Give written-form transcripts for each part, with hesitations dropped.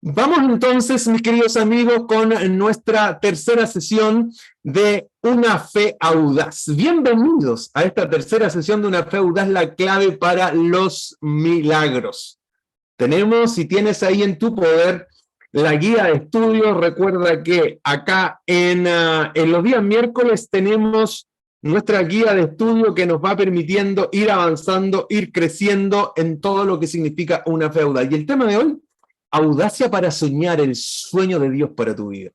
Vamos entonces, mis queridos amigos, con nuestra tercera sesión de Una Fe Audaz. Bienvenidos a esta tercera sesión de Una Fe Audaz, la clave para los milagros. Tenemos, si tienes ahí en tu poder, la guía de estudio. Recuerda que acá en los días miércoles tenemos nuestra guía de estudio que nos va permitiendo ir avanzando, ir creciendo en todo lo que significa una fe audaz. Y el tema de hoy: audacia para soñar el sueño de Dios para tu vida.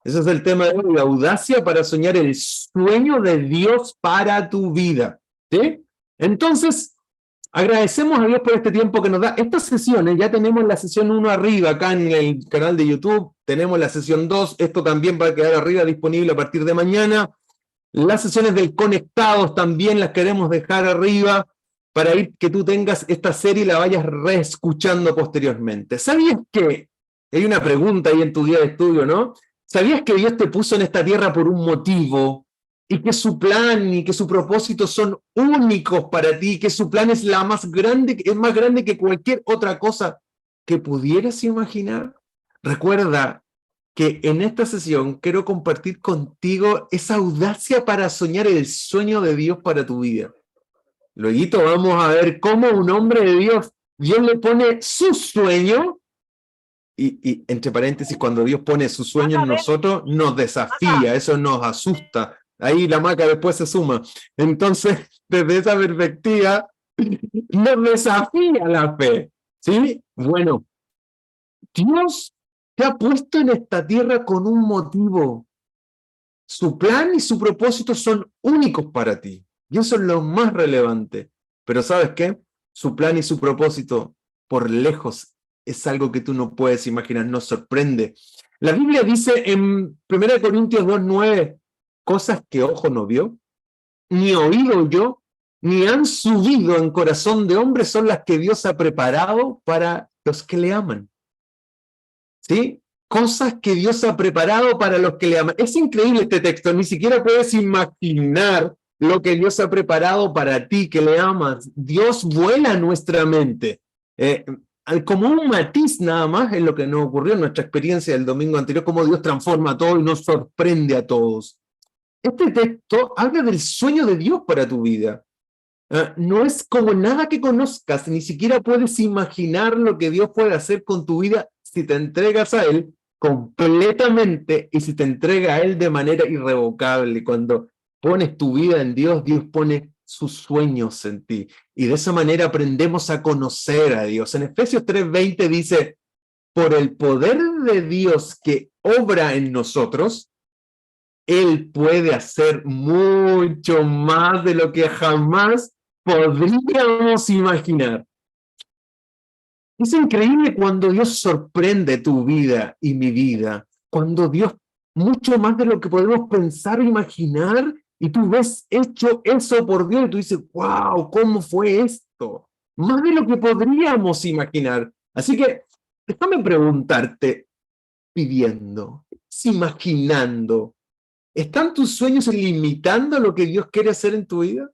Ese es el tema de hoy, audacia para soñar el sueño de Dios para tu vida. ¿Sí? Entonces, agradecemos a Dios por este tiempo que nos da. Estas sesiones, ya tenemos la sesión 1 arriba, acá en el canal de YouTube, tenemos la sesión 2, esto también va a quedar arriba disponible a partir de mañana. Las sesiones del Conectados también las queremos dejar arriba, para que tú tengas esta serie y la vayas reescuchando posteriormente. ¿Sabías que, hay una pregunta ahí en tu guía de estudio, ¿no? ¿Sabías que Dios te puso en esta tierra por un motivo? Y que su plan y que su propósito son únicos para ti, que su plan es más grande que cualquier otra cosa que pudieras imaginar. Recuerda que en esta sesión quiero compartir contigo esa audacia para soñar el sueño de Dios para tu vida. Luego vamos a ver cómo un hombre de Dios le pone su sueño, y entre paréntesis, cuando Dios pone su sueño en nosotros, nos desafía, eso nos asusta. Ahí la maca después se suma. Entonces, desde esa perspectiva, nos desafía la fe. ¿Sí? Bueno, Dios te ha puesto en esta tierra con un motivo. Su plan y su propósito son únicos para ti. Y eso es lo más relevante. Pero ¿sabes qué? Su plan y su propósito, por lejos, es algo que tú no puedes imaginar, nos sorprende. La Biblia dice en 1 Corintios 2:9, cosas que ojo no vio, ni oído yo, ni han subido en corazón de hombre, son las que Dios ha preparado para los que le aman. ¿Sí? Cosas que Dios ha preparado para los que le aman. Es increíble este texto, ni siquiera puedes imaginar lo que Dios ha preparado para ti, que le amas. Dios vuela nuestra mente. Como un matiz nada más es lo que nos ocurrió en nuestra experiencia del domingo anterior, cómo Dios transforma todo y nos sorprende a todos. Este texto habla del sueño de Dios para tu vida. No es como nada que conozcas, ni siquiera puedes imaginar lo que Dios puede hacer con tu vida si te entregas a Él completamente y si te entrega a Él de manera irrevocable. Cuando pones tu vida en Dios, Dios pone sus sueños en ti. Y de esa manera aprendemos a conocer a Dios. En Efesios 3:20 dice, por el poder de Dios que obra en nosotros, Él puede hacer mucho más de lo que jamás podríamos imaginar. Es increíble cuando Dios sorprende tu vida y mi vida, cuando Dios, mucho más de lo que podemos pensar o imaginar, y tú ves hecho eso por Dios y tú dices, wow, ¿cómo fue esto? Más de lo que podríamos imaginar. Así que déjame preguntarte, pidiendo, imaginando, ¿están tus sueños limitando lo que Dios quiere hacer en tu vida?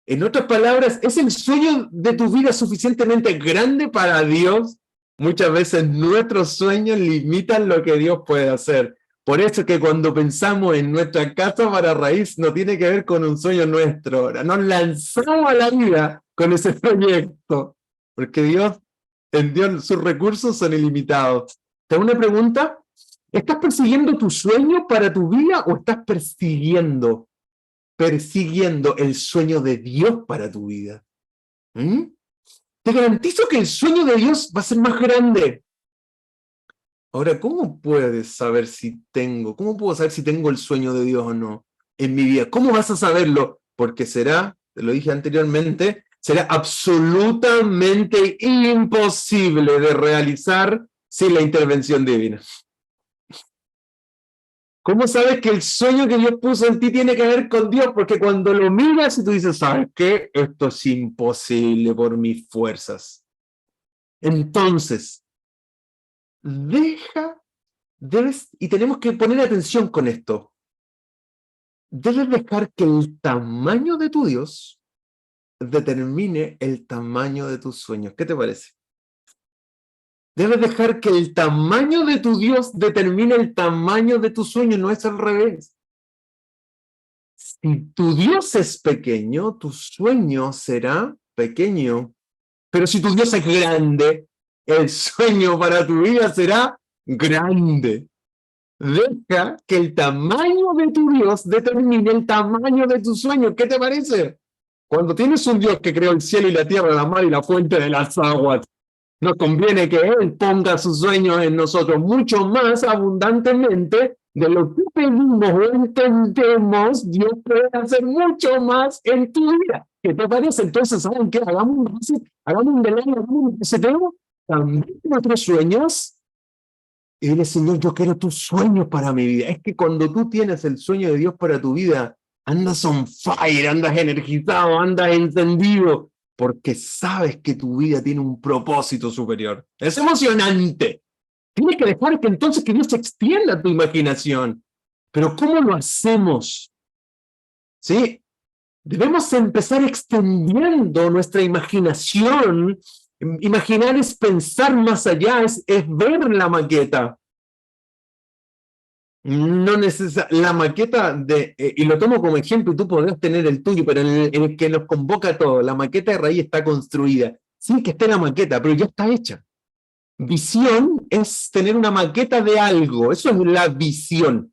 En otras palabras, ¿es el sueño de tu vida suficientemente grande para Dios? Muchas veces nuestros sueños limitan lo que Dios puede hacer. Por eso que cuando pensamos en nuestra casa para raíz, no tiene que ver con un sueño nuestro. Ahora, nos lanzamos a la vida con ese proyecto, porque en Dios sus recursos son ilimitados. ¿Te hago una pregunta? ¿Estás persiguiendo tu sueño para tu vida o estás persiguiendo el sueño de Dios para tu vida? Te garantizo que el sueño de Dios va a ser más grande. Ahora, ¿cómo puedo saber si tengo el sueño de Dios o no en mi vida? ¿Cómo vas a saberlo? Porque te lo dije anteriormente, será absolutamente imposible de realizar sin la intervención divina. ¿Cómo sabes que el sueño que Dios puso en ti tiene que ver con Dios? Porque cuando lo miras y tú dices, ¿sabes qué? Esto es imposible por mis fuerzas. Entonces, y tenemos que poner atención con esto, debes dejar que el tamaño de tu Dios determine el tamaño de tus sueños. ¿Qué te parece? Debes dejar que el tamaño de tu Dios determine el tamaño de tu sueño, no es al revés. Si tu Dios es pequeño, tu sueño será pequeño. Pero si tu Dios es grande, el sueño para tu vida será grande. Deja que el tamaño de tu Dios determine el tamaño de tu sueño. ¿Qué te parece? Cuando tienes un Dios que creó el cielo y la tierra, la mar y la fuente de las aguas, nos conviene que Él ponga sus sueños en nosotros mucho más abundantemente de lo que pedimos o entendemos. Dios puede hacer mucho más en tu vida. ¿Qué te parece? Entonces, ¿saben qué? Hagamos un delay, hagamos un reseteo, también nuestros sueños y dile, Señor, yo quiero tus sueños para mi vida. Es que cuando tú tienes el sueño de Dios para tu vida, andas on fire, andas energizado, andas encendido, porque sabes que tu vida tiene un propósito superior. Es emocionante. Tienes que dejar que entonces que Dios extienda tu imaginación. Pero ¿cómo lo hacemos? ¿Sí? Debemos empezar extendiendo nuestra imaginación. Imaginar es pensar más allá, es ver la maqueta. No la maqueta y lo tomo como ejemplo, tú podrás tener el tuyo, pero en el que nos convoca todo, la maqueta de raíz está construida. Sí que esté la maqueta, pero ya está hecha. Visión es tener una maqueta de algo, eso es la visión.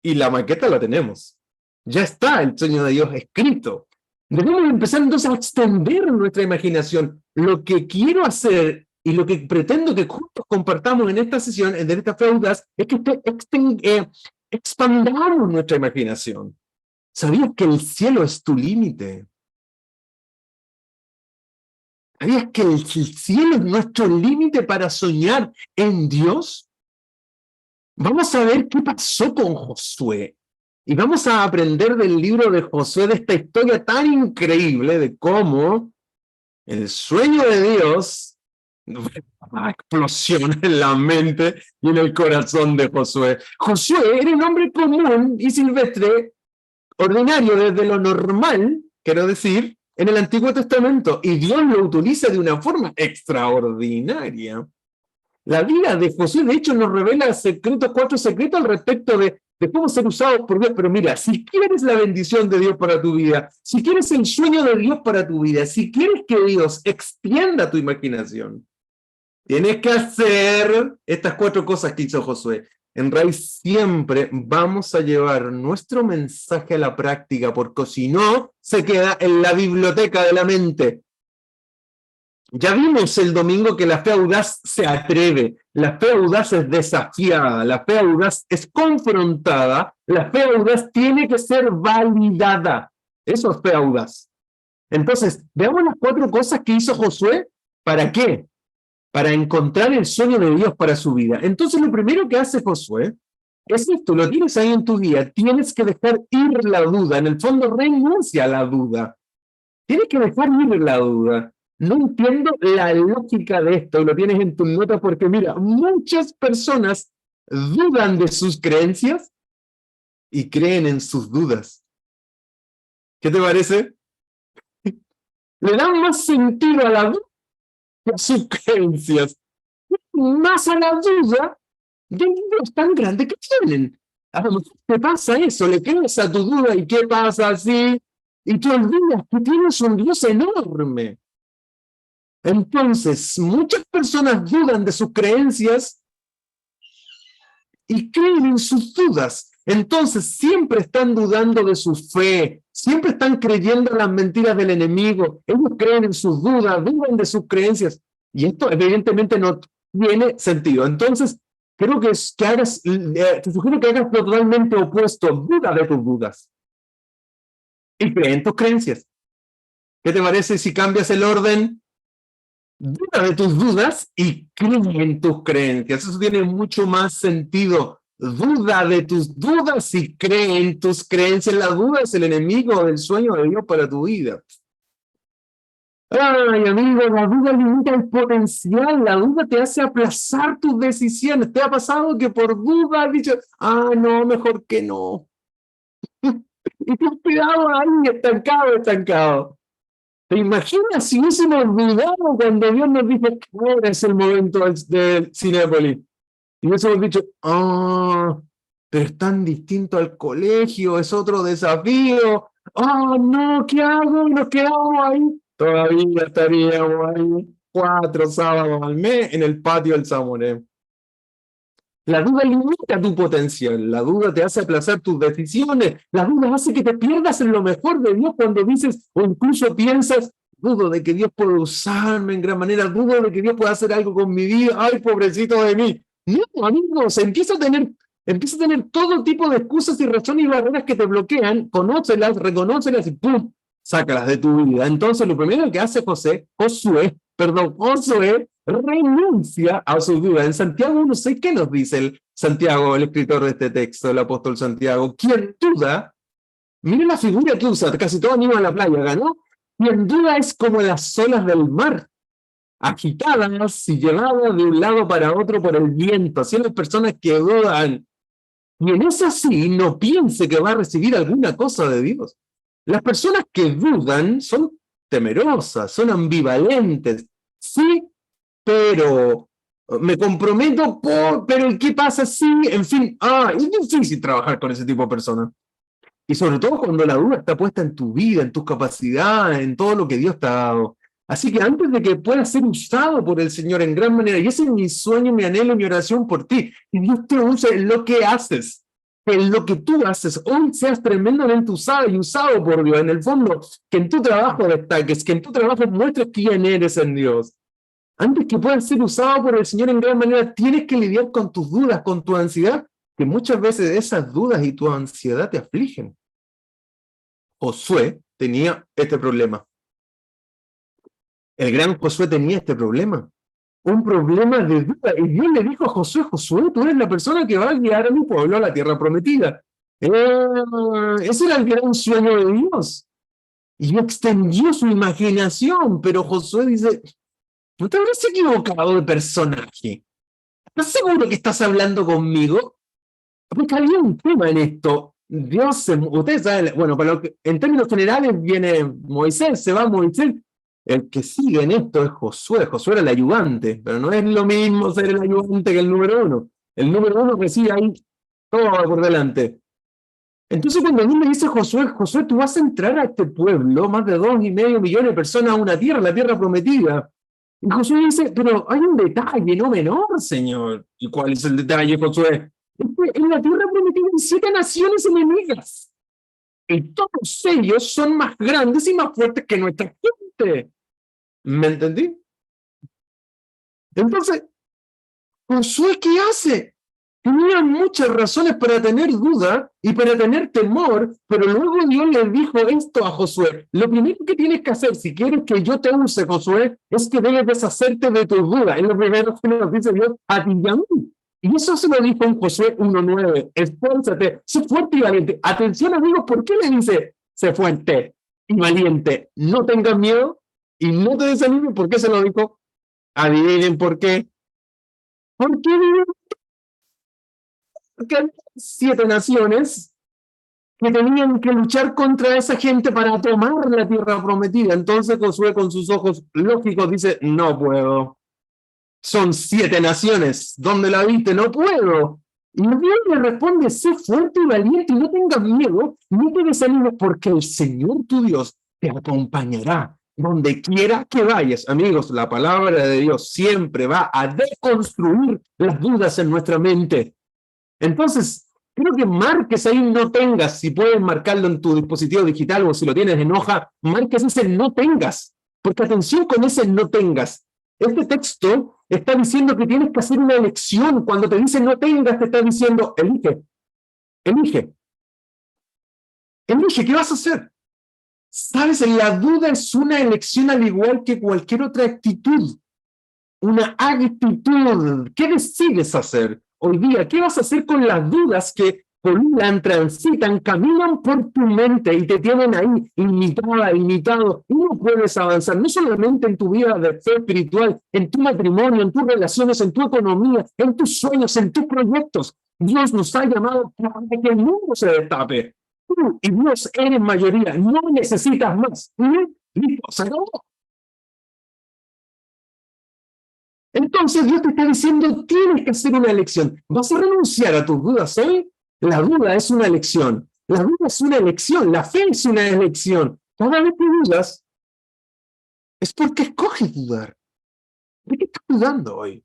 Y la maqueta la tenemos. Ya está el sueño de Dios escrito. Debemos empezar entonces a extender nuestra imaginación. Lo que quiero hacer y lo que pretendo que juntos compartamos en esta sesión, en esta fe audaz, es que expandamos nuestra imaginación. ¿Sabías que el cielo es tu límite? ¿Sabías que el cielo es nuestro límite para soñar en Dios? Vamos a ver qué pasó con Josué. Y vamos a aprender del libro de Josué, de esta historia tan increíble de cómo el sueño de Dios explosiona en la mente y en el corazón de Josué. Josué era un hombre común y silvestre, ordinario desde lo normal, quiero decir, en el Antiguo Testamento, y Dios lo utiliza de una forma extraordinaria. La vida de Josué, de hecho, nos revela cuatro secretos al respecto de cómo ser usados por Dios. Pero mira, si quieres la bendición de Dios para tu vida, si quieres el sueño de Dios para tu vida, si quieres que Dios extienda tu imaginación, tienes que hacer estas cuatro cosas que hizo Josué. En Raíz siempre vamos a llevar nuestro mensaje a la práctica, porque si no, se queda en la biblioteca de la mente. Ya vimos el domingo que la fe audaz se atreve, la fe audaz es desafiada, la fe audaz es confrontada, la fe audaz tiene que ser validada. Eso es fe audaz. Entonces, veamos las cuatro cosas que hizo Josué. ¿Para qué? Para encontrar el sueño de Dios para su vida. Entonces, lo primero que hace Josué es esto, lo tienes ahí en tu guía, tienes que dejar ir la duda, en el fondo renuncia a la duda. Tienes que dejar ir la duda. No entiendo la lógica de esto, lo tienes en tu nota porque mira, muchas personas dudan de sus creencias y creen en sus dudas. ¿Qué te parece? Le dan más sentido a la duda que a sus creencias. Más a la duda de un Dios tan grande que tienen. A lo mejor te pasa eso, le crees a tu duda y qué pasa así, y tú olvidas que tienes un Dios enorme. Entonces, muchas personas dudan de sus creencias y creen en sus dudas. Entonces, siempre están dudando de su fe, siempre están creyendo las mentiras del enemigo. Ellos creen en sus dudas, dudan de sus creencias. Y esto evidentemente no tiene sentido. Entonces, creo que te sugiero que hagas lo totalmente opuesto. Duda de tus dudas. Y cree en tus creencias. ¿Qué te parece si cambias el orden? Duda de tus dudas y cree en tus creencias. Eso tiene mucho más sentido. Duda de tus dudas y cree en tus creencias. La duda es el enemigo del sueño de Dios para tu vida. Ay, amigo, la duda limita el potencial. La duda te hace aplazar tus decisiones. ¿Te ha pasado que por duda has dicho, no, mejor que no? Y te has quedado ahí estancado. ¿Te imaginas si hubiésemos olvidado cuando Dios nos dijo que ahora es el momento del Cinépolis? Y hubiésemos dicho, pero es tan distinto al colegio, es otro desafío. No, ¿qué hago? ¿Nos quedamos ahí? Todavía estaríamos ahí 4 sábados al mes en el patio del Samoné. La duda limita tu potencial, la duda te hace aplazar tus decisiones, la duda hace que te pierdas en lo mejor de Dios cuando dices o incluso piensas, dudo de que Dios pueda usarme en gran manera, dudo de que Dios pueda hacer algo con mi vida, ay, pobrecito de mí. No, amigos, empieza a tener todo tipo de excusas y razones y barreras que te bloquean, conócelas, reconócelas y ¡pum!, sácalas de tu vida. Entonces, lo primero que hace Josué renuncia a sus dudas. En Santiago 1:6, ¿qué nos dice el escritor de este texto, el apóstol Santiago? Quien duda, mire la figura que usa, casi todo anima a la playa, ¿no? Quien duda es como las olas del mar, agitadas y llevadas de un lado para otro por el viento. Así las personas que dudan. Y en es así, no piense que va a recibir alguna cosa de Dios. Las personas que dudan son temerosas, son ambivalentes. Sí, pero me comprometo pero ¿qué pasa si? En fin, es difícil trabajar con ese tipo de personas. Y sobre todo cuando la duda está puesta en tu vida, en tus capacidades, en todo lo que Dios te ha dado. Así que antes de que puedas ser usado por el Señor en gran manera, y ese es mi sueño, mi anhelo, mi oración por ti, que Dios te use en lo que haces, en lo que tú haces, hoy seas tremendamente usado y usado por Dios. En el fondo, que en tu trabajo destaques, que en tu trabajo muestres quién eres en Dios. Antes que puedas ser usado por el Señor en gran manera, tienes que lidiar con tus dudas, con tu ansiedad, que muchas veces esas dudas y tu ansiedad te afligen. Josué tenía este problema. El gran Josué tenía este problema. Un problema de duda. Y Dios le dijo a Josué, tú eres la persona que va a guiar a mi pueblo a la tierra prometida. Ese era el gran sueño de Dios. Y extendió su imaginación, pero Josué dice, ¿no te habrás equivocado de personaje? ¿Estás seguro que estás hablando conmigo? Porque había un tema en esto. Ustedes saben, bueno, en términos generales viene Moisés, se va Moisés. El que sigue en esto es Josué. Josué era el ayudante, pero no es lo mismo ser el ayudante que el número uno. El número uno recibe ahí todo por delante. Entonces cuando Dios le dice Josué, tú vas a entrar a este pueblo, más de 2,5 millones de personas a una tierra, la tierra prometida. Y Josué dice, pero hay un detalle no menor, Señor. ¿Y cuál es el detalle, Josué? Es que en la tierra prometida hay 7 naciones enemigas. Y todos ellos son más grandes y más fuertes que nuestra gente. ¿Me entendí? Entonces, Josué, ¿qué hace? Tenía muchas razones para tener duda y para tener temor, pero luego Dios le dijo esto a Josué. Lo primero que tienes que hacer, si quieres que yo te use, Josué, es que debes deshacerte de tus dudas. Es lo primero que nos dice Dios a ti y a mí. Y eso se lo dijo en Josué 1:9. Esfuérzate, sé fuerte y valiente. Atención, amigos, ¿por qué le dice sé fuerte y valiente? No tengas miedo y no te desanimes. ¿Por qué se lo dijo? Adivinen por qué. Porque había 7 naciones que tenían que luchar contra esa gente para tomar la tierra prometida. Entonces Josué, con sus ojos lógicos, dice, no puedo. Son 7 naciones. ¿Dónde la viste? No puedo. Y Dios le responde, sé fuerte y valiente y no tengas miedo, no te desanimes, porque el Señor tu Dios te acompañará donde quiera que vayas. Amigos, la palabra de Dios siempre va a deconstruir las dudas en nuestra mente. Entonces, creo que marques ahí no tengas, si puedes marcarlo en tu dispositivo digital o si lo tienes en hoja, marques ese no tengas, porque atención con ese no tengas. Este texto está diciendo que tienes que hacer una elección. Cuando te dice no tengas, te está diciendo elige, elige, elige, ¿qué vas a hacer? ¿Sabes? La duda es una elección al igual que cualquier otra actitud, una actitud. ¿Qué decides hacer hoy día? ¿Qué vas a hacer con las dudas que pululan, transitan, caminan por tu mente y te tienen ahí limitado? Y no puedes avanzar, no solamente en tu vida de fe espiritual, en tu matrimonio, en tus relaciones, en tu economía, en tus sueños, en tus proyectos. Dios nos ha llamado para que el mundo se destape. Tú y Dios eres mayoría, no necesitas más. Listo, se acabó. Entonces Dios te está diciendo, tienes que hacer una elección. ¿Vas a renunciar a tus dudas hoy? La duda es una elección. La duda es una elección. La fe es una elección. Cada vez que dudas, es porque escoges dudar. ¿De qué estás dudando hoy?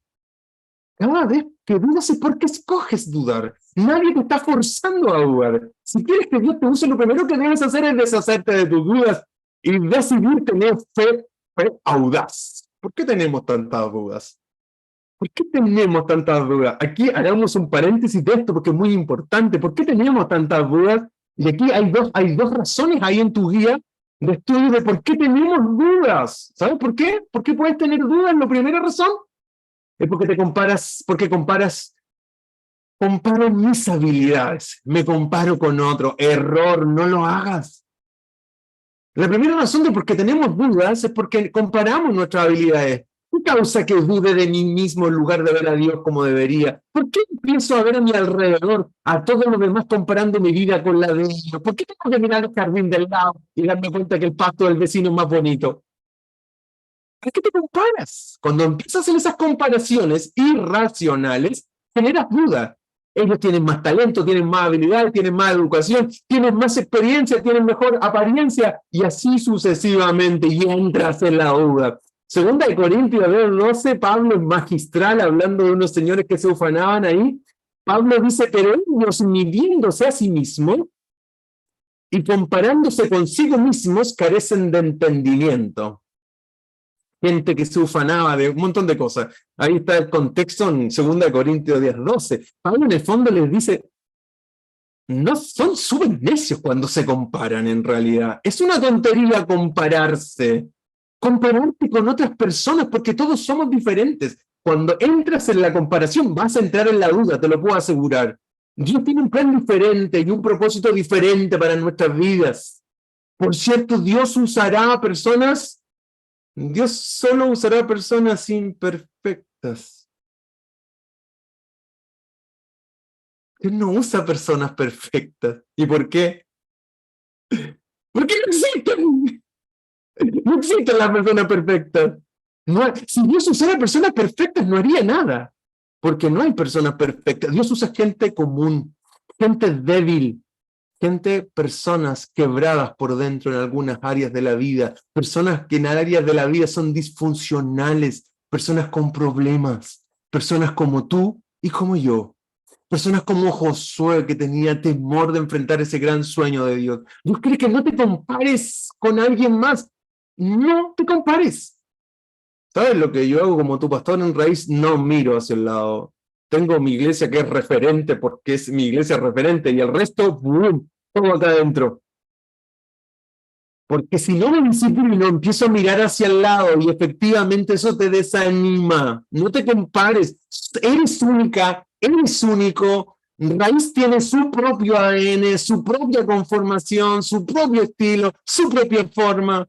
Cada vez que dudas es porque escoges dudar. Nadie te está forzando a dudar. Si quieres que Dios te use, lo primero que debes hacer es deshacerte de tus dudas y decidir tener fe audaz. ¿Por qué tenemos tantas dudas? ¿Por qué tenemos tantas dudas? Aquí hagamos un paréntesis de esto porque es muy importante. ¿Por qué tenemos tantas dudas? Y aquí hay dos razones ahí en tu guía de estudio de por qué tenemos dudas. ¿Sabes por qué? ¿Por qué puedes tener dudas? La primera razón es porque comparo mis habilidades, me comparo con otro. Error, no lo hagas. La primera razón de por qué tenemos dudas es porque comparamos nuestras habilidades. ¿Qué causa que dude de mí mismo en lugar de ver a Dios como debería? ¿Por qué empiezo a ver a mi alrededor, a todos los demás comparando mi vida con la de ellos? ¿Por qué tengo que mirar el jardín del lado y darme cuenta que el pasto del vecino es más bonito? ¿Para qué te comparas? Cuando empiezas a hacer esas comparaciones irracionales, generas duda. Ellos tienen más talento, tienen más habilidad, tienen más educación, tienen más experiencia, tienen mejor apariencia, y así sucesivamente, y entras en la duda. Segunda de Corintios 12, Pablo es magistral, hablando de unos señores que se ufanaban ahí. Pablo dice, pero ellos midiéndose a sí mismos y comparándose consigo mismos, carecen de entendimiento. Gente que se ufanaba de un montón de cosas. Ahí está el contexto en 2 Corintios 10:12. Pablo en el fondo les dice, no son súper necios cuando se comparan en realidad. Es una tontería compararse. Compararte con otras personas porque todos somos diferentes. Cuando entras en la comparación vas a entrar en la duda, te lo puedo asegurar. Dios tiene un plan diferente y un propósito diferente para nuestras vidas. Por cierto, Dios solo usará personas imperfectas. Dios no usa personas perfectas. ¿Y por qué? Porque no existen. No existen las personas perfectas. Si Dios usara personas perfectas, no haría nada. Porque no hay personas perfectas. Dios usa gente común, gente débil, personas quebradas por dentro en algunas áreas de la vida, personas que en áreas de la vida son disfuncionales, personas con problemas, personas como tú y como yo, personas como Josué que tenía temor de enfrentar ese gran sueño de Dios. Dios quiere que no te compares con alguien más, no te compares. ¿Sabes lo que yo hago como tu pastor en Raíz? No miro hacia el lado. Tengo mi iglesia que es referente porque es mi iglesia referente y el resto, ¡bum!, todo acá adentro. Porque si no me disciplino, empiezo a mirar hacia el lado y efectivamente eso te desanima. No te compares. Eres única, eres único. Raíz tiene su propio ADN, su propia conformación, su propio estilo, su propia forma.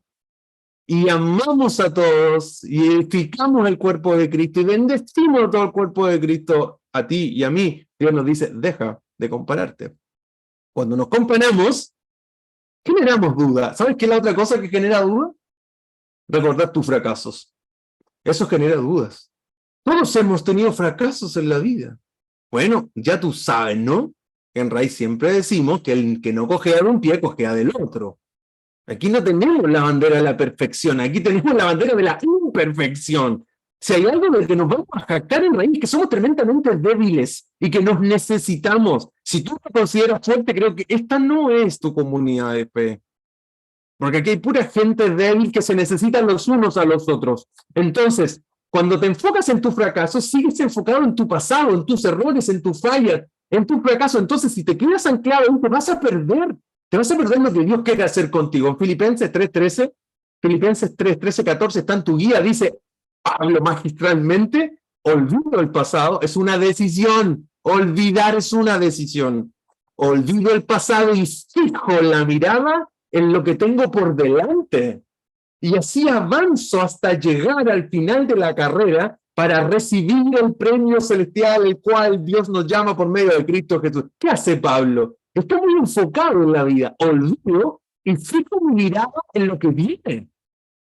Y amamos a todos y edificamos el cuerpo de Cristo y bendecimos a todo el cuerpo de Cristo, a ti y a mí. Dios nos dice, deja de compararte. Cuando nos comparamos, generamos duda. ¿Sabes qué es la otra cosa que genera duda? Recordar tus fracasos. Eso genera dudas. Todos hemos tenido fracasos en la vida. Bueno, ya tú sabes, ¿no? En Raíz siempre decimos que el que no cojea de un pie, cojea del otro. Aquí no tenemos la bandera de la perfección, aquí tenemos la bandera de la imperfección. Si hay algo del que nos vamos a jactar en Raíz, que somos tremendamente débiles y que nos necesitamos. Si tú te consideras fuerte, creo que esta no es tu comunidad de fe. Porque aquí hay pura gente débil que se necesitan los unos a los otros. Entonces, cuando te enfocas en tu fracaso, sigues enfocado en tu pasado, en tus errores, en tus fallas, en tu fracaso. Entonces, si te quedas anclado, te vas a perder. Te vas a perder lo que Dios quiere hacer contigo. En Filipenses 3:13, Filipenses 3:13, 14 está en tu guía, dice, Pablo magistralmente, olvido el pasado, es una decisión. Olvidar es una decisión. Olvido el pasado y fijo la mirada en lo que tengo por delante. Y así avanzo hasta llegar al final de la carrera para recibir el premio celestial, el cual Dios nos llama por medio de Cristo Jesús. ¿Qué hace Pablo? Está muy enfocado en la vida. Olvido y fijo mi mirada en lo que viene.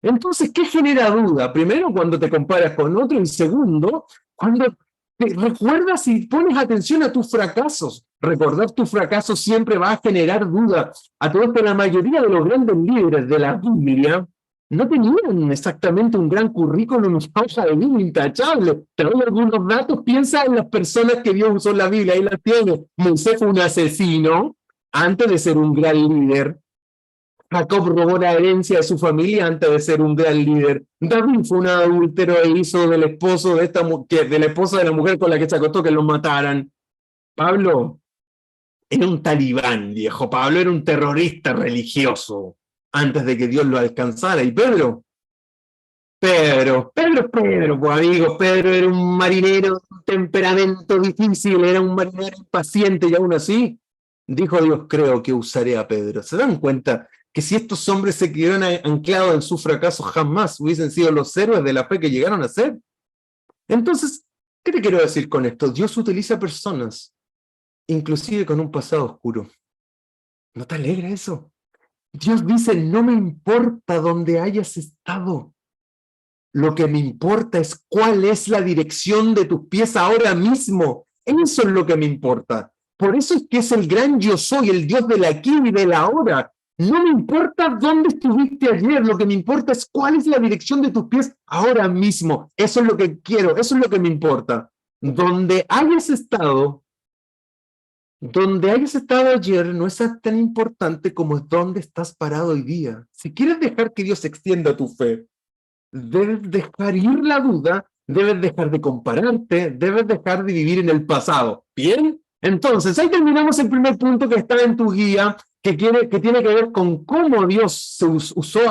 Entonces, ¿qué genera duda? Primero, cuando te comparas con otro, y segundo, cuando te recuerdas y pones atención a tus fracasos. Recordar tus fracasos siempre va a generar duda. A todo esto, la mayoría de los grandes líderes de la Biblia no tenían exactamente un gran currículum, una hoja de vida intachable. Te doy algunos datos, piensa en las personas que Dios usó en la Biblia, ahí las tiene. Moisés fue un asesino antes de ser un gran líder. Jacob robó la herencia de su familia antes de ser un gran líder. David fue un adúltero e hizo del esposo de esta mujer, de la esposa de la mujer con la que se acostó, que lo mataran. Pablo era un talibán, viejo. Pablo era un terrorista religioso antes de que Dios lo alcanzara. Y Pedro, pues amigos, Pedro era un marinero de un temperamento difícil, era un marinero impaciente y aún así dijo Dios, creo que usaré a Pedro. ¿Se dan cuenta que si estos hombres se quedaron anclados en su fracaso, jamás hubiesen sido los héroes de la fe que llegaron a ser? Entonces, ¿qué te quiero decir con esto? Dios utiliza personas, inclusive con un pasado oscuro. ¿No te alegra eso? Dios dice, no me importa dónde hayas estado. Lo que me importa es cuál es la dirección de tus pies ahora mismo. Eso es lo que me importa. Por eso es que es el gran yo soy, el Dios del aquí y del ahora. No me importa dónde estuviste ayer, lo que me importa es cuál es la dirección de tus pies ahora mismo. Eso es lo que quiero, eso es lo que me importa. Donde hayas estado ayer no es tan importante como dónde estás parado hoy día. Si quieres dejar que Dios extienda tu fe, debes dejar ir la duda, debes dejar de compararte, debes dejar de vivir en el pasado. ¿Bien? Entonces, ahí terminamos el primer punto que está en tu guía, que tiene que ver con cómo Dios usó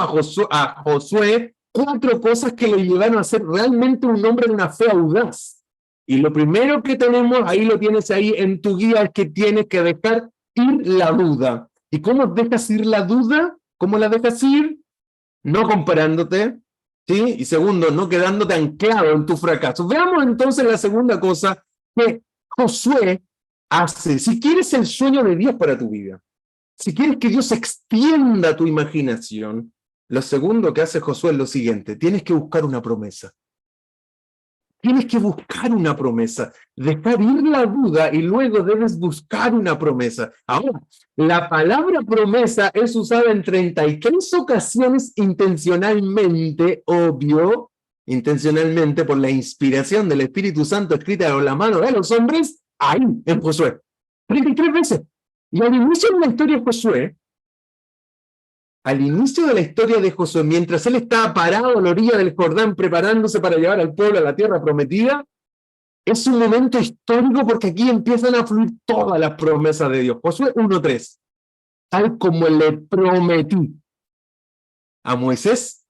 a Josué, 4 cosas que le llevaron a ser realmente un hombre de una fe audaz. Y lo primero que tenemos, ahí lo tienes ahí en tu guía, es que tienes que dejar ir la duda. ¿Y cómo dejas ir la duda? ¿Cómo la dejas ir? No comparándote, ¿sí? Y segundo, no quedándote anclado en tu fracaso. Veamos entonces la segunda cosa que Josué hace. Si quieres el sueño de Dios para tu vida, si quieres que Dios extienda tu imaginación, lo segundo que hace Josué es lo siguiente: tienes que buscar una promesa. Tienes que buscar una promesa, dejar ir la duda y luego debes buscar una promesa. Ahora, la palabra promesa es usada en 33 ocasiones intencionalmente, obvio, intencionalmente por la inspiración del Espíritu Santo escrita con la mano de los hombres, ahí en Josué. 33 veces. Y al inicio de la historia de Josué, mientras él estaba parado a la orilla del Jordán preparándose para llevar al pueblo a la tierra prometida, es un momento histórico porque aquí empiezan a fluir todas las promesas de Dios. Josué 1:3, tal como le prometí a Moisés,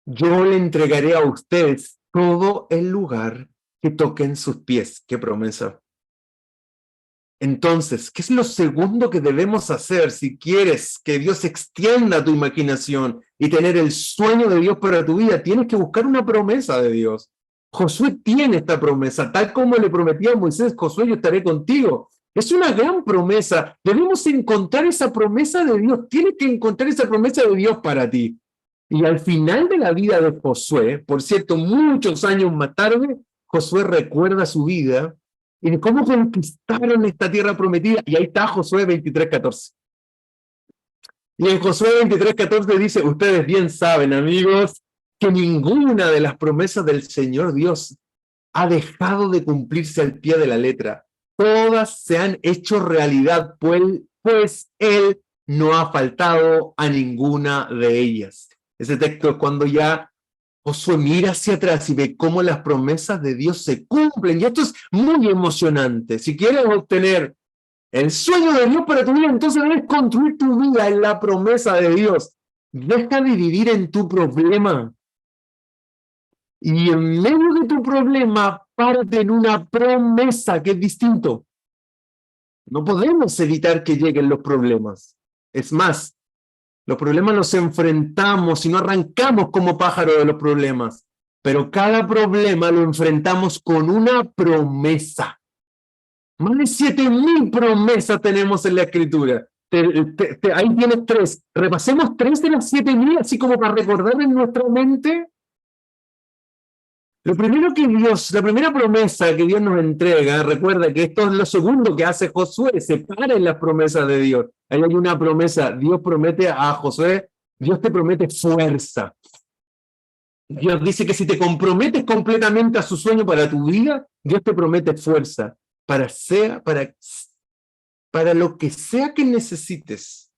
yo le entregaré a ustedes todo el lugar que toquen sus pies. ¡Qué promesa! Entonces, ¿qué es lo segundo que debemos hacer si quieres que Dios extienda tu imaginación y tener el sueño de Dios para tu vida? Tienes que buscar una promesa de Dios. Josué tiene esta promesa, tal como le prometía a Moisés: Josué, yo estaré contigo. Es una gran promesa. Debemos encontrar esa promesa de Dios. Tienes que encontrar esa promesa de Dios para ti. Y al final de la vida de Josué, por cierto, muchos años más tarde, Josué recuerda su vida y de cómo conquistaron esta tierra prometida. Y ahí está Josué 23:14. Y en Josué 23:14 dice: ustedes bien saben, amigos, que ninguna de las promesas del Señor Dios ha dejado de cumplirse al pie de la letra. Todas se han hecho realidad, pues Él no ha faltado a ninguna de ellas. Ese texto es cuando ya Josué mira hacia atrás y ve cómo las promesas de Dios se cumplen. Y esto es muy emocionante. Si quieres obtener el sueño de Dios para tu vida, entonces debes construir tu vida en la promesa de Dios. Deja de vivir en tu problema. Y en medio de tu problema, párate en una promesa, que es distinto. No podemos evitar que lleguen los problemas. Es más, los problemas los enfrentamos y no arrancamos como pájaro de los problemas, pero cada problema lo enfrentamos con una promesa. Más de 7.000 promesas tenemos en la Escritura. Ahí tienes 3. Repasemos 3 de las 7.000, así como para recordar en nuestra mente. Lo primero que la primera promesa que Dios nos entrega, recuerda que esto es lo segundo que hace Josué, se para en las promesas de Dios. Ahí hay una promesa, Dios promete a Josué, Dios te promete fuerza. Dios dice que si te comprometes completamente a su sueño para tu vida, Dios te promete fuerza para lo que sea que necesites,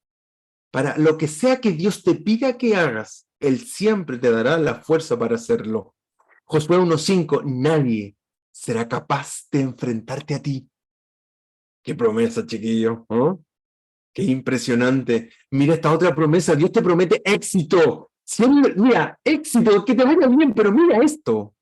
para lo que sea que Dios te pida que hagas, Él siempre te dará la fuerza para hacerlo. Josué 1:5, nadie será capaz de enfrentarte a ti. Qué promesa, chiquillo, ¿no? Qué impresionante. Mira esta otra promesa, Dios te promete éxito. Mira, éxito, que te vaya bien, pero mira esto.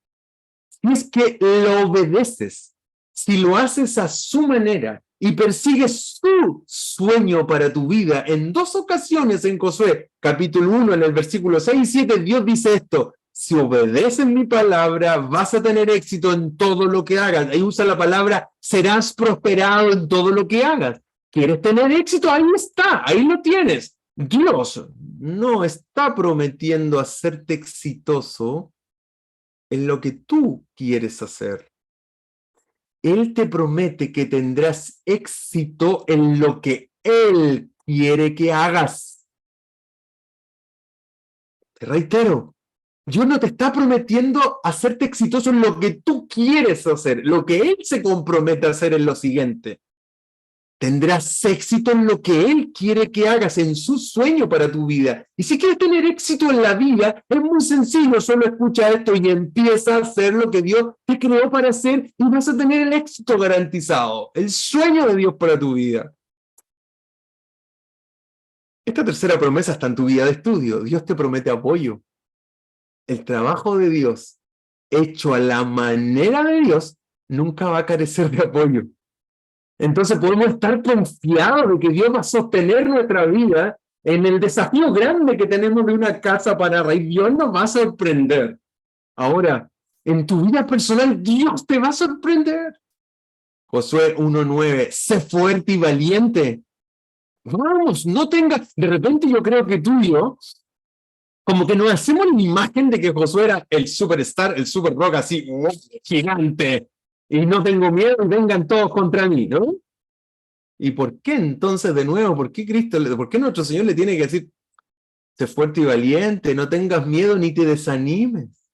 Si es que lo obedeces, si lo haces a su manera y persigues su sueño para tu vida, en 2 ocasiones en Josué, capítulo 1, en el versículo 6 y 7, Dios dice esto: si obedeces mi palabra, vas a tener éxito en todo lo que hagas. Ahí usa la palabra, serás prosperado en todo lo que hagas. ¿Quieres tener éxito? Ahí está, ahí lo tienes. Dios no está prometiendo hacerte exitoso en lo que tú quieres hacer. Él te promete que tendrás éxito en lo que Él quiere que hagas. Te reitero, Dios no te está prometiendo hacerte exitoso en lo que tú quieres hacer. Lo que Él se compromete a hacer es lo siguiente: tendrás éxito en lo que Él quiere que hagas, en su sueño para tu vida. Y si quieres tener éxito en la vida, es muy sencillo, solo escucha esto y empieza a hacer lo que Dios te creó para hacer y vas a tener el éxito garantizado, el sueño de Dios para tu vida. Esta tercera promesa está en tu vida de estudio. Dios te promete apoyo. El trabajo de Dios, hecho a la manera de Dios, nunca va a carecer de apoyo. Entonces podemos estar confiados de que Dios va a sostener nuestra vida en el desafío grande que tenemos de una casa para reír. Dios nos va a sorprender. Ahora, en tu vida personal, Dios te va a sorprender. Josué 1:9, sé fuerte y valiente. Vamos, no tengas, de repente yo creo que tú y yo, como que nos hacemos la imagen de que Josué era el superstar, el super rock así, gigante, y no tengo miedo y vengan todos contra mí, ¿no? ¿Y por qué entonces, de nuevo, por qué nuestro Señor le tiene que decir, sé fuerte y valiente, no tengas miedo ni te desanimes?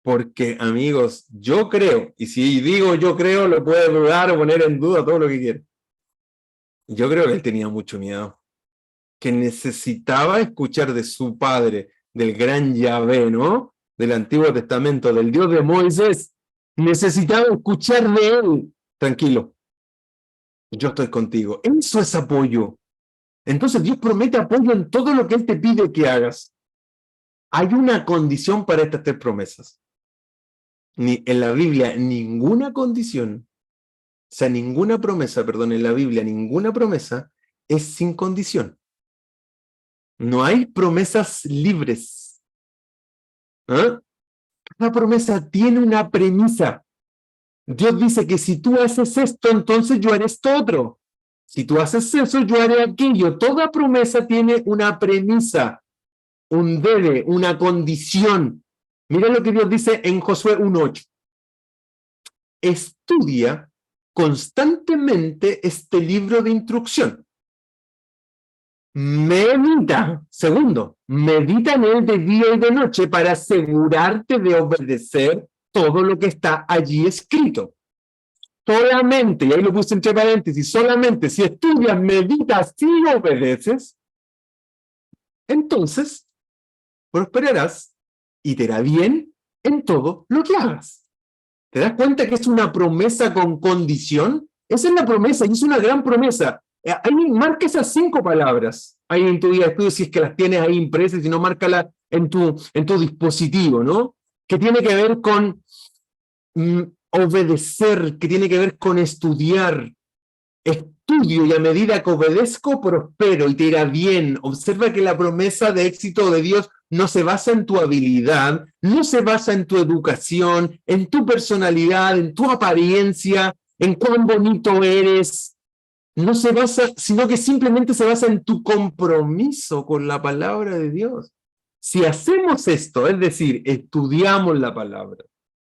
Porque, amigos, yo creo, y si digo yo creo, lo puede dudar o poner en duda todo lo que quiera. Yo creo que él tenía mucho miedo, que necesitaba escuchar de su padre, del gran Yahvé, ¿no? Del Antiguo Testamento, del Dios de Moisés, necesitaba escuchar de él, tranquilo, yo estoy contigo. Eso es apoyo. Entonces Dios promete apoyo en todo lo que Él te pide que hagas. Hay una condición para estas 3 promesas. En la Biblia, ninguna promesa, en la Biblia, ninguna promesa es sin condición. No hay promesas libres. ¿Ah? Cada promesa tiene una premisa. Dios dice que si tú haces esto, entonces yo haré esto otro. Si tú haces eso, yo haré aquello. Toda promesa tiene una premisa, un debe, una condición. Mira lo que Dios dice en Josué 1:8. Estudia constantemente este libro de instrucción. Medita en él de día y de noche para asegurarte de obedecer todo lo que está allí escrito. Solamente, y ahí lo puse entre paréntesis, solamente si estudias, meditas y obedeces, entonces prosperarás y te irá bien en todo lo que hagas. ¿Te das cuenta que es una promesa con condición? Esa es la promesa y es una gran promesa. Ahí marca esas 5 palabras ahí en tu guía de estudio, si es que las tienes ahí impresas, si no, márcala en tu dispositivo, ¿no? Que tiene que ver con obedecer, que tiene que ver con estudiar. Estudio y a medida que obedezco, prospero y te irá bien. Observa que la promesa de éxito de Dios no se basa en tu habilidad, no se basa en tu educación, en tu personalidad, en tu apariencia, en cuán bonito eres. no se basa, sino que simplemente se basa en tu compromiso con la palabra de Dios. Si hacemos esto, es decir, estudiamos la palabra,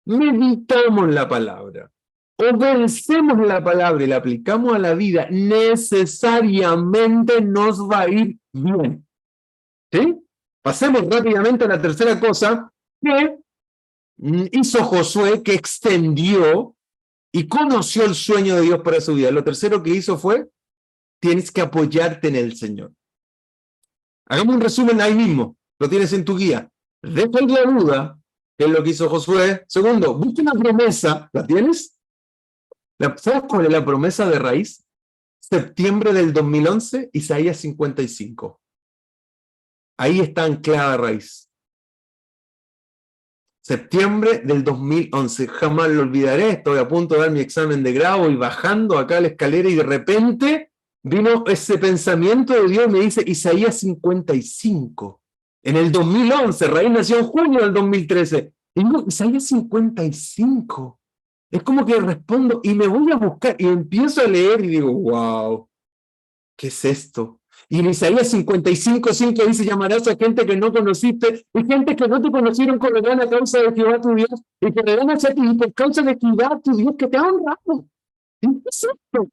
meditamos la palabra, obedecemos la palabra y la aplicamos a la vida, necesariamente nos va a ir bien. ¿Sí? Pasemos rápidamente a la tercera cosa que hizo Josué, que extendió y conoció el sueño de Dios para su vida. Lo tercero que hizo fue, tienes que apoyarte en el Señor. Hagamos un resumen ahí mismo, lo tienes en tu guía. Deja la duda, que es lo que hizo Josué. Segundo, busca una promesa, ¿la tienes? ¿Sabes cuál es la promesa de raíz? Septiembre del 2011, Isaías 55. Ahí está anclada raíz. Septiembre del 2011, jamás lo olvidaré, estoy a punto de dar mi examen de grado y bajando acá la escalera y de repente vino ese pensamiento de Dios y me dice Isaías 55. En el 2011, Raíz nació en junio del 2013. Y digo, Isaías 55. Es como que respondo y me voy a buscar y empiezo a leer y digo, wow, ¿qué es esto? Y en Isaías 55:5 dice, llamarás a gente que no conociste y gente que no te conocieron correrán a causa de Jehová tu Dios y correrán hacia ti por causa de Jehová tu Dios que te ha honrado. ¿Qué es esto?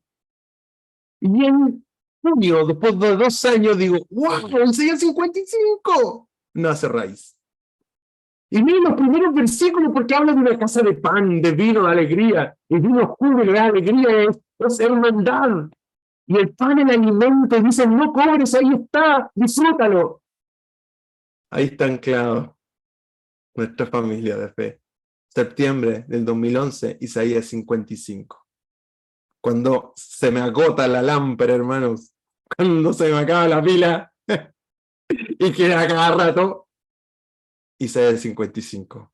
Y en junio, después de 2 años, digo, wow, Isaías 55 nace raíz. Y miren los primeros versículos porque habla de una casa de pan, de vino, de alegría. Y vino júbilo, la alegría es hermandad. Y el pan, el alimento, dicen, no cobres, ahí está, disfrútalo. Ahí está anclado nuestra familia de fe. Septiembre del 2011, Isaías 55. Cuando se me agota la lámpara, hermanos, cuando se me acaba la pila y queda cada rato, Isaías 55.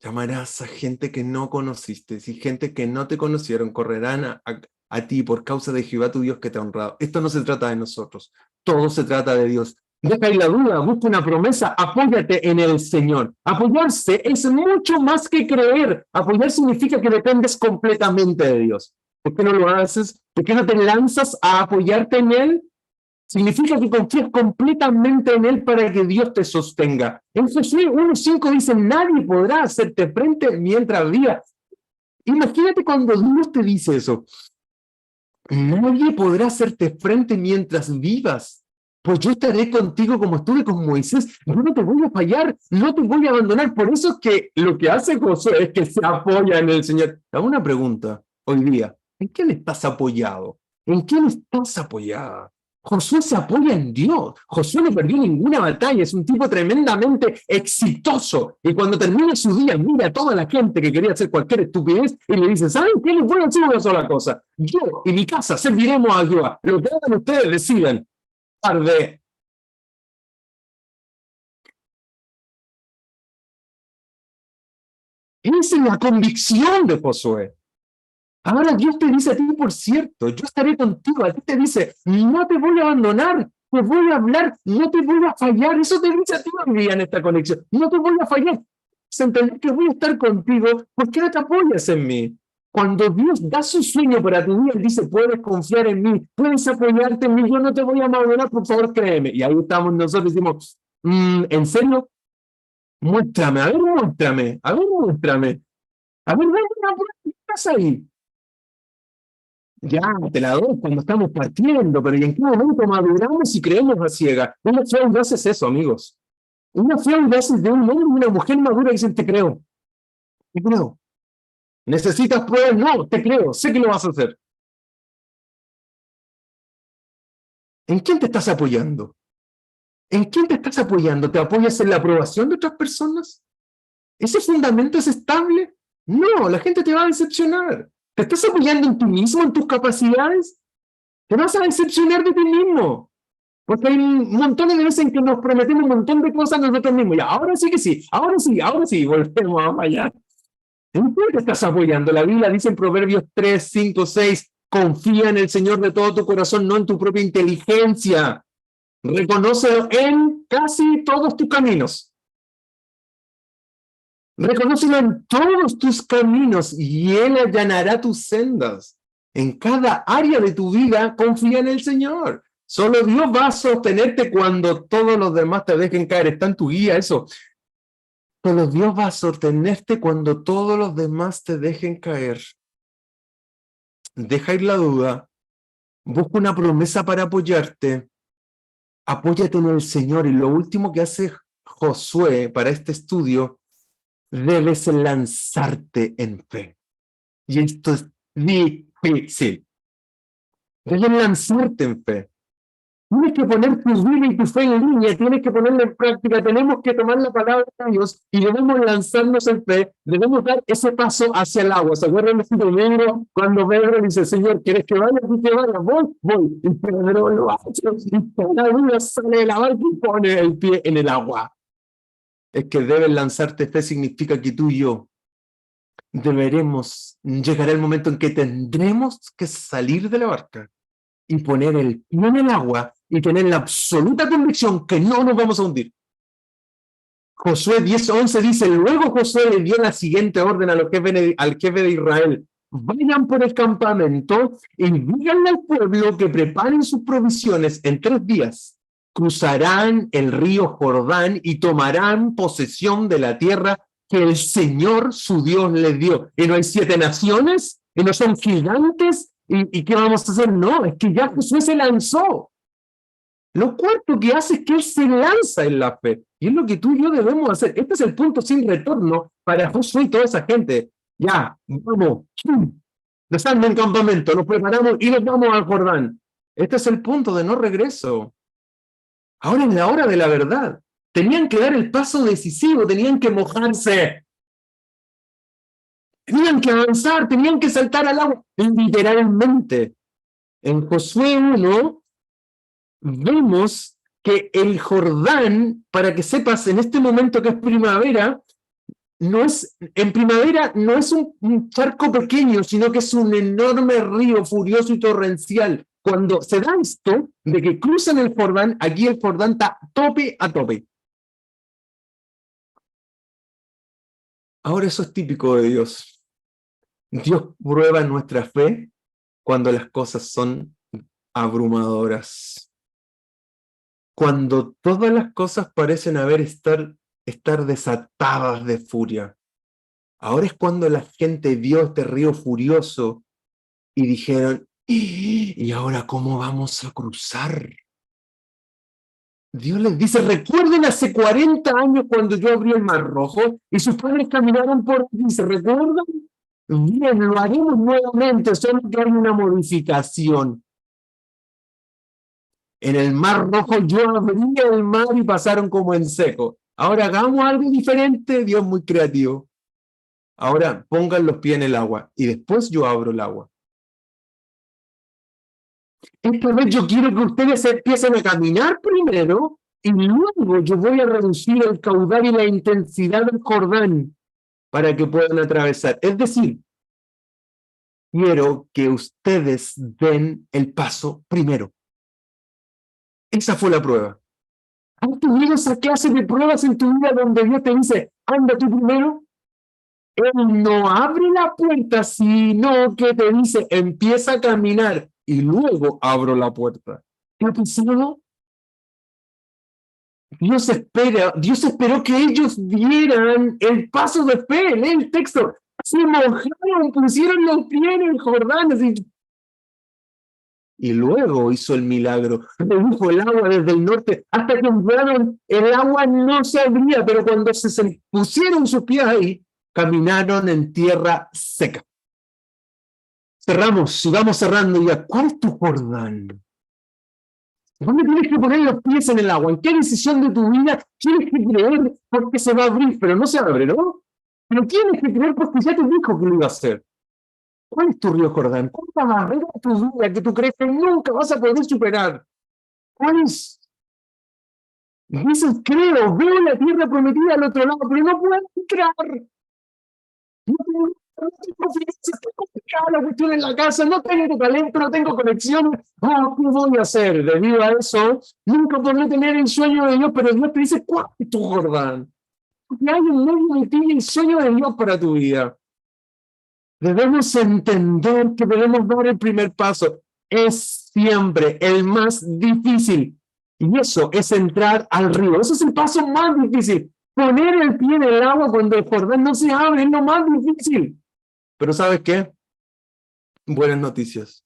Llamarás a gente que no conociste, y gente que no te conocieron, correrán a ti por causa de Jehová tu Dios que te ha honrado. Esto no se trata de nosotros, todo se trata de Dios. Deja ahí la duda, busca una promesa, apóyate en el Señor. Apoyarse es mucho más que creer. Apoyar significa que dependes completamente de Dios. ¿Por qué no lo haces? ¿Por qué no te lanzas a apoyarte en Él? Significa que confías completamente en Él para que Dios te sostenga. En Josué 1:5 dice, nadie podrá hacerte frente mientras vivas. Imagínate cuando Dios te dice eso. Nadie podrá hacerte frente mientras vivas. Pues yo estaré contigo como estuve con Moisés. Yo no te voy a fallar, no te voy a abandonar. Por eso es que lo que hace Josué es que se apoya en el Señor. Hago una pregunta hoy día. ¿En quién estás apoyado? ¿En quién estás apoyada? Josué se apoya en Dios. Josué no perdió ninguna batalla. Es un tipo tremendamente exitoso. Y cuando termina su día, mira a toda la gente que quería hacer cualquier estupidez y le dice, ¿saben qué? Les voy a decir una sola cosa. Yo y mi casa serviremos a Jehová. Lo que hagan ustedes deciden. Tarde. Esa es la convicción de Josué. Ahora Dios te dice a ti, por cierto, yo estaré contigo. A ti te dice, no te voy a abandonar, te voy a hablar, no te voy a fallar. Eso te dice a ti hoy día en esta conexión. No te voy a fallar. Se entender que voy a estar contigo. ¿Por qué no te apoyas en mí? Cuando Dios da su sueño para tu vida, Él dice, puedes confiar en mí, puedes apoyarte en mí, yo no te voy a abandonar, por favor, créeme. Y ahí estamos nosotros, decimos, ¿en serio? Muéstrame, a ver, muéstrame, a ver, muéstrame. A ver, ¿qué pasa ahí? Ya, te la doy cuando estamos partiendo, pero ¿y en qué momento maduramos y creemos a ciegas? Una fe audaz es eso, amigos. Una fe audaz es de un hombre y una mujer madura que dicen, te creo, te creo. ¿Necesitas pruebas? No, te creo, sé que lo vas a hacer. ¿En quién te estás apoyando? ¿En quién te estás apoyando? ¿Te apoyas en la aprobación de otras personas? ¿Ese fundamento es estable? No, la gente te va a decepcionar. ¿Te estás apoyando en ti mismo, en tus capacidades? Te vas a decepcionar de ti mismo. Porque hay montones de veces en que nos prometemos un montón de cosas nosotros mismos. Y ahora sí que sí, ahora sí, volvemos a fallar. ¿En qué te estás apoyando? La Biblia dice en Proverbios 3, 5, 6, confía en el Señor de todo tu corazón, no en tu propia inteligencia. Reconócelo en casi todos tus caminos. Reconócelo en todos tus caminos y Él allanará tus sendas. En cada área de tu vida, confía en el Señor. Solo Dios va a sostenerte cuando todos los demás te dejen caer. Está en tu guía eso. Solo Dios va a sostenerte cuando todos los demás te dejen caer. Deja ir la duda. Busca una promesa para apoyarte. Apóyate en el Señor. Y lo último que hace Josué para este estudio, debes lanzarte en fe. Y esto es difícil. Debes lanzarte en fe. Tienes que poner tu vida y tu fe en línea, tienes que ponerla en práctica, tenemos que tomar la palabra de Dios y debemos lanzarnos en fe, debemos dar ese paso hacia el agua. ¿Se acuerdan de este domingo cuando Pedro dice, Señor, ¿quieres que vaya? Y que vaya, voy. Y Pedro lo hace y cada uno sale de la barca y pone el pie en el agua. Es que debes lanzarte fe significa que tú y yo llegará el momento en que tendremos que salir de la barca y poner el pie en el agua y tener la absoluta convicción que no nos vamos a hundir. Josué 10:11 dice, luego Josué le dio la siguiente orden al jefe de Israel, vayan por el campamento y díganle al pueblo que preparen sus provisiones en 3 días. Cruzarán el río Jordán y tomarán posesión de la tierra que el Señor su Dios les dio. Y no hay 7 naciones, y no son gigantes, ¿y qué vamos a hacer? No, es que ya Josué se lanzó. Lo cuarto que hace es que él se lanza en la fe. Y es lo que tú y yo debemos hacer. Este es el punto sin retorno para Josué y toda esa gente. Ya, vamos, desarme el campamento, nos preparamos y nos vamos al Jordán. Este es el punto de no regreso. Ahora es la hora de la verdad. Tenían que dar el paso decisivo, tenían que mojarse. Tenían que avanzar, tenían que saltar al agua, literalmente. En Josué 1 vemos que el Jordán, para que sepas, en este momento que es primavera, en primavera no es un charco pequeño, sino que es un enorme río furioso y torrencial. Cuando se da esto de que cruzan el Jordán, aquí el Jordán está tope a tope. Ahora eso es típico de Dios. Dios prueba nuestra fe cuando las cosas son abrumadoras. Cuando todas las cosas parecen estar desatadas de furia. Ahora es cuando la gente vio este río furioso y dijeron, ¿y ahora cómo vamos a cruzar? Dios les dice, recuerden hace 40 años cuando yo abrí el Mar Rojo y sus padres caminaron por aquí, ¿se recuerdan? Bien, lo haremos nuevamente, solo que hay una modificación. En el Mar Rojo yo abrí el mar y pasaron como en seco. Ahora hagamos algo diferente, Dios muy creativo. Ahora pongan los pies en el agua y después yo abro el agua. Esta vez yo quiero que ustedes empiecen a caminar primero y luego yo voy a reducir el caudal y la intensidad del Jordán para que puedan atravesar. Es decir, quiero que ustedes den el paso primero. Esa fue la prueba. ¿Has tenido esa clase de pruebas en tu vida donde Dios te dice, anda tú primero? Él no abre la puerta, sino que te dice, empieza a caminar y luego abro la puerta. ¿Qué ha pasado? Dios esperó que ellos dieran el paso de fe. Lee el texto. Se mojaron, pusieron los pies en el Jordán. Así. Y luego hizo el milagro. Redujo el agua desde el norte hasta que entraron. El agua no se abría, pero cuando se pusieron sus pies ahí, caminaron en tierra seca. Cerramos, sigamos cerrando ya. ¿Cuál es tu Jordán? ¿Dónde tienes que poner los pies en el agua? ¿En qué decisión de tu vida tienes que creer porque se va a abrir? Pero no se abre, ¿no? Pero tienes que creer porque ya te dijo que lo iba a hacer. ¿Cuál es tu río Jordán? ¿Cuál es la barrera de tu vida que tú crees que nunca vas a poder superar? ¿Cuál es? Dices, creo, veo la tierra prometida al otro lado, pero no puedo entrar. No tengo confianza, estoy complicada la cuestión en la casa, no tengo talento, no tengo conexiones. ¿Qué voy a hacer? Debido a eso, nunca podré tener el sueño de Dios, pero Dios te dice, ¿cuál es tu Jordán? Porque hay un medio de ti el sueño de Dios para tu vida. Debemos entender que debemos dar el primer paso. Es siempre el más difícil. Y eso es entrar al río. Ese es el paso más difícil. Poner el pie en el agua cuando el Jordán no se abre es lo más difícil. Pero ¿sabes qué? Buenas noticias.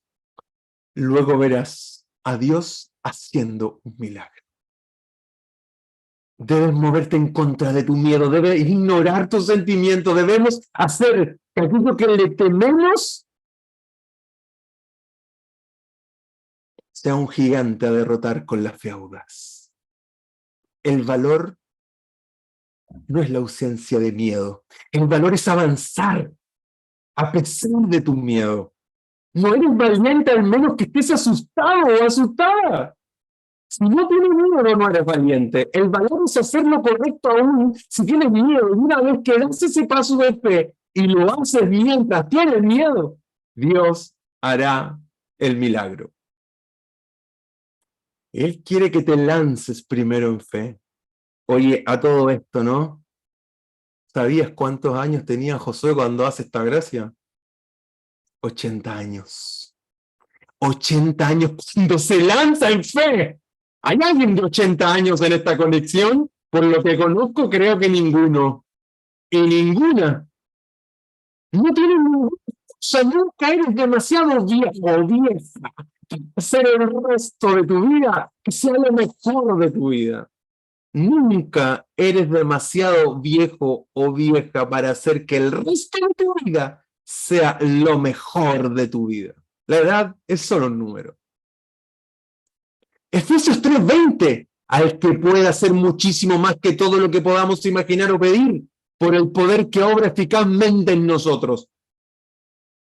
Luego verás a Dios haciendo un milagro. Debes moverte en contra de tu miedo, debes ignorar tus sentimientos, debemos hacer que aquello que le tememos sea un gigante a derrotar con la fe audaz. El valor no es la ausencia de miedo, el valor es avanzar a pesar de tu miedo. No eres valiente al menos que estés asustado o asustada. Si no tienes miedo, no eres valiente. El valor es hacer lo correcto aún si tienes miedo. Y una vez que das ese paso de fe y lo haces mientras tienes miedo, Dios hará el milagro. Él quiere que te lances primero en fe. Oye, a todo esto, ¿no? ¿Sabías cuántos años tenía Josué cuando hace esta gracia? 80 años. 80 años cuando se lanza en fe. ¿Hay alguien de 80 años en esta conexión? Por lo que conozco, creo que ninguno. Y ninguna. No tienes ninguna. O sea, nunca eres demasiado viejo o vieja para hacer el resto de tu vida que sea lo mejor de tu vida. Nunca eres demasiado viejo o vieja para hacer que el resto de tu vida sea lo mejor de tu vida. La edad es solo un número. Efesios 3:20, al que puede hacer muchísimo más que todo lo que podamos imaginar o pedir, por el poder que obra eficazmente en nosotros.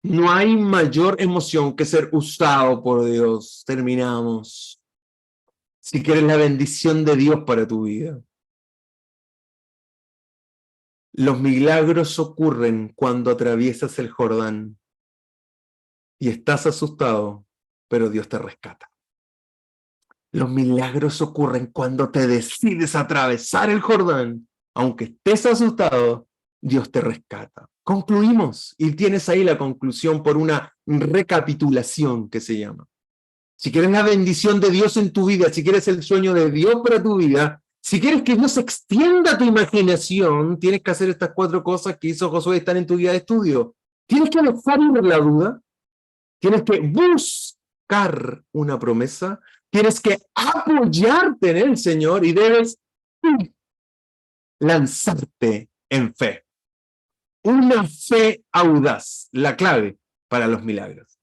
No hay mayor emoción que ser usado por Dios. Terminamos. Si quieres la bendición de Dios para tu vida. Los milagros ocurren cuando atraviesas el Jordán y estás asustado, pero Dios te rescata. Los milagros ocurren cuando te decides atravesar el Jordán, aunque estés asustado, Dios te rescata. Concluimos y tienes ahí la conclusión por una recapitulación que se llama. Si quieres la bendición de Dios en tu vida, si quieres el sueño de Dios para tu vida, si quieres que Dios extienda tu imaginación, tienes que hacer estas 4 cosas que hizo Josué y están en tu guía de estudio. Tienes que dejar ir la duda, tienes que buscar una promesa, tienes que apoyarte en el Señor y debes lanzarte en fe. Una fe audaz, la clave para los milagros.